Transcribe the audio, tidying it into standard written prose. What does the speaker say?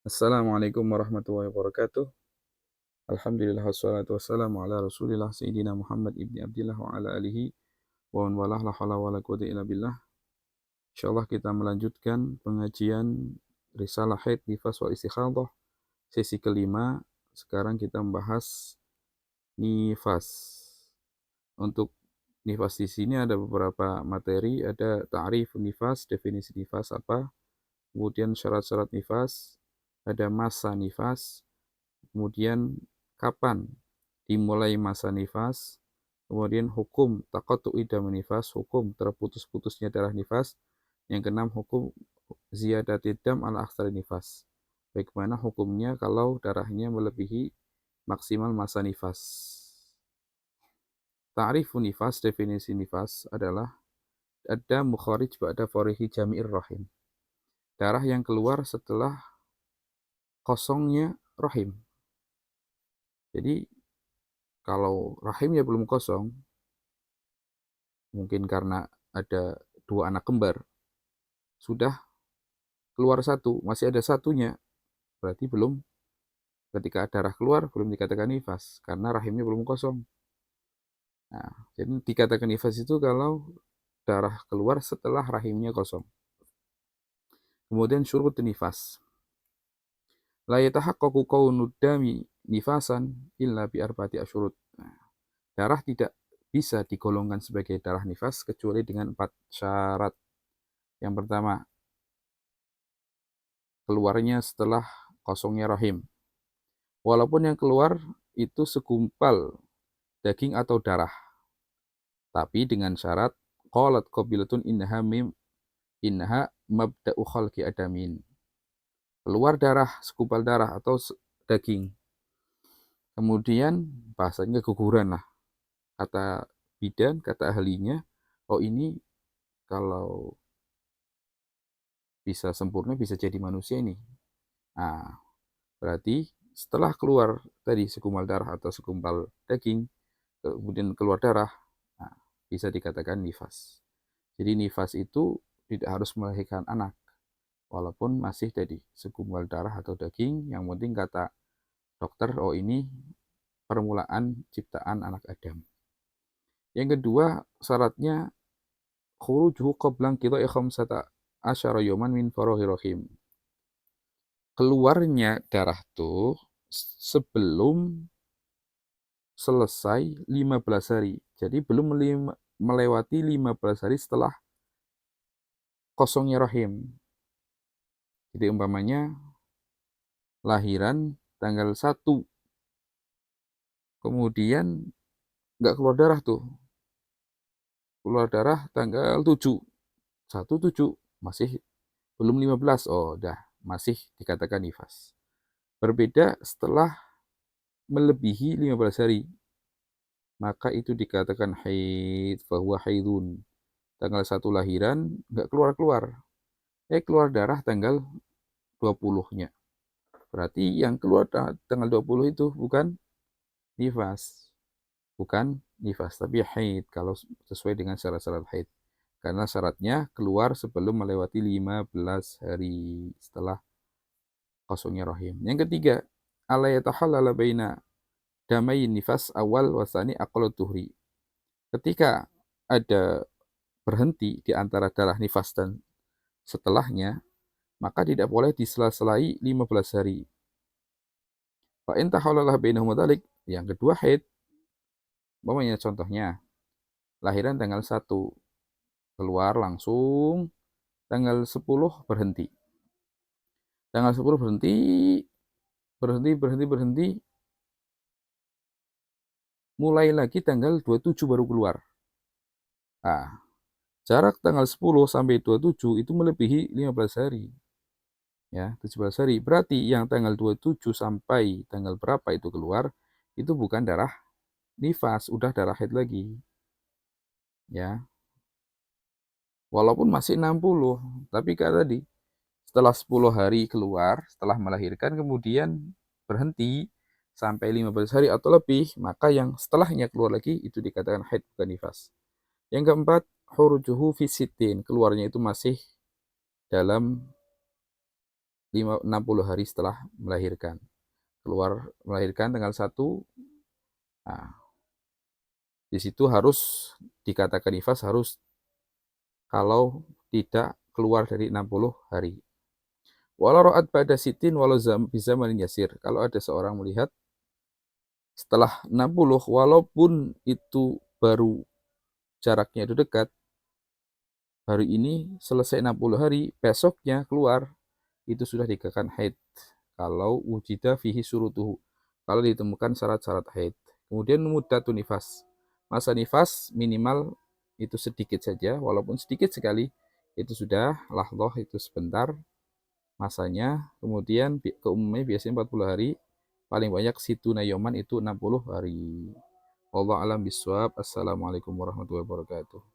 Assalamualaikum warahmatullahi wabarakatuh. Alhamdulillah wassalatu wassalamu ala Rasulillah Sayyidina Muhammad ibni Abdillah wa ala alihi wa man walah la haula wala quwwata illa billah. Insyaallah kita melanjutkan pengajian Risalah Haid Nifas wal Istikhadah sesi kelima. Sekarang kita membahas nifas. Untuk nifas di sini ada beberapa materi, ada ta'rif nifas, definisi nifas apa, kemudian syarat-syarat nifas, ada masa nifas, kemudian kapan dimulai masa nifas, kemudian hukum taqattu'i dam nifas, hukum terputus-putusnya darah nifas, yang keenam hukum ziyadatid dam ala aktsari nifas. Bagaimana hukumnya kalau darahnya melebihi maksimal masa nifas. Ta'rifun nifas, definisi nifas adalah ada mukharij ba'da farihi jami'ir rahim. Darah yang keluar setelah kosongnya rahim. Jadi kalau rahimnya belum kosong, mungkin karena ada dua anak kembar, sudah keluar satu, masih ada satunya, berarti belum, ketika darah keluar, belum dikatakan nifas, karena rahimnya belum kosong. Nah, jadi dikatakan nifas itu kalau darah keluar setelah rahimnya kosong. Kemudian syurut nifas. La yatahaqqaqu qawnud dami nifasan illa bi arba'ati asyurut. Nah, darah tidak bisa digolongkan sebagai darah nifas kecuali dengan 4 syarat. Yang pertama, keluarnya setelah kosongnya rahim. Walaupun yang keluar itu segumpal daging atau darah. Tapi dengan syarat qalat qabilatun innaha mabda'u khalqi adamin. Keluar darah, segumpal darah atau daging. Kemudian bahasanya keguguran lah. Kata bidan, kata ahlinya, oh ini kalau bisa sempurna bisa jadi manusia ini. Nah, berarti setelah keluar tadi segumpal darah atau segumpal daging, kemudian keluar darah, nah, bisa dikatakan nifas. Jadi nifas itu tidak harus melahirkan anak, walaupun masih tadi segumpal darah atau daging, yang penting kata dokter, oh ini permulaan ciptaan anak Adam. Yang kedua, syaratnya khurujuhu qabla qidha'i khamsata asyara yawman min faraghi rahim. Keluarnya darah tuh sebelum selesai 15 hari. Jadi belum melewati 15 hari setelah kosongnya rahim. Jadi umpamanya lahiran tanggal 1, kemudian nggak keluar darah tuh. Keluar darah tanggal 7. 1/7 masih belum 15. Oh, dah masih dikatakan nifas. Berbeda setelah melebihi 15 hari. Maka itu dikatakan haid, fahuwa haidun. Tanggal 1 lahiran, nggak keluar-keluar. Keluar darah tanggal 20-nya. Berarti yang keluar tanggal 20 itu bukan nifas. Bukan nifas, tapi haid kalau sesuai dengan syarat-syarat haid. Karena syaratnya keluar sebelum melewati 15 hari setelah kosongnya rahim. Yang ketiga, ala yatahallala baina damai nifas awal wasani aqallu tuhri. Ketika ada berhenti di antara darah nifas dan setelahnya, maka tidak boleh disela-selai 15 hari. Fa in tahallala bainahuma dzalik, yang kedua haid. Umpamanya contohnya, lahiran tanggal 1, keluar langsung tanggal 10 berhenti. Tanggal 10 berhenti, berhenti, mulai lagi tanggal 27 baru keluar. Nah, jarak tanggal 10 sampai 27 itu melebihi 15 hari. Ya, 17 hari. Berarti yang tanggal 27 sampai tanggal berapa itu keluar, itu bukan darah nifas, udah darah haid lagi. Ya. Walaupun masih 60, tapi kayak tadi, setelah 10 hari keluar, setelah melahirkan kemudian berhenti sampai 15 hari atau lebih, maka yang setelahnya keluar lagi itu dikatakan haid bukan nifas. Yang keempat, hurujuhu fi sittin, keluarnya itu masih dalam 60 hari setelah melahirkan. Keluar melahirkan tanggal 1, nah, di situ harus dikatakan nifas harus kalau tidak keluar dari 60 hari. Walau ro'at pada sitin walau bisa yasir. Kalau ada seorang melihat setelah 60, walaupun itu baru jaraknya itu dekat, hari ini selesai 60 hari, besoknya keluar, itu sudah dikatakan haid. Kalau wujida fihi surutuhu, kalau ditemukan syarat-syarat haid. Kemudian muddatun nifas. Masa nifas minimal itu sedikit saja, walaupun sedikit sekali, itu sudah lahdoh, itu sebentar masanya. Kemudian keumumnya biasanya 40 hari, paling banyak situ nayoman itu 60 hari. Wallahu alam biswab. Assalamualaikum warahmatullahi wabarakatuh.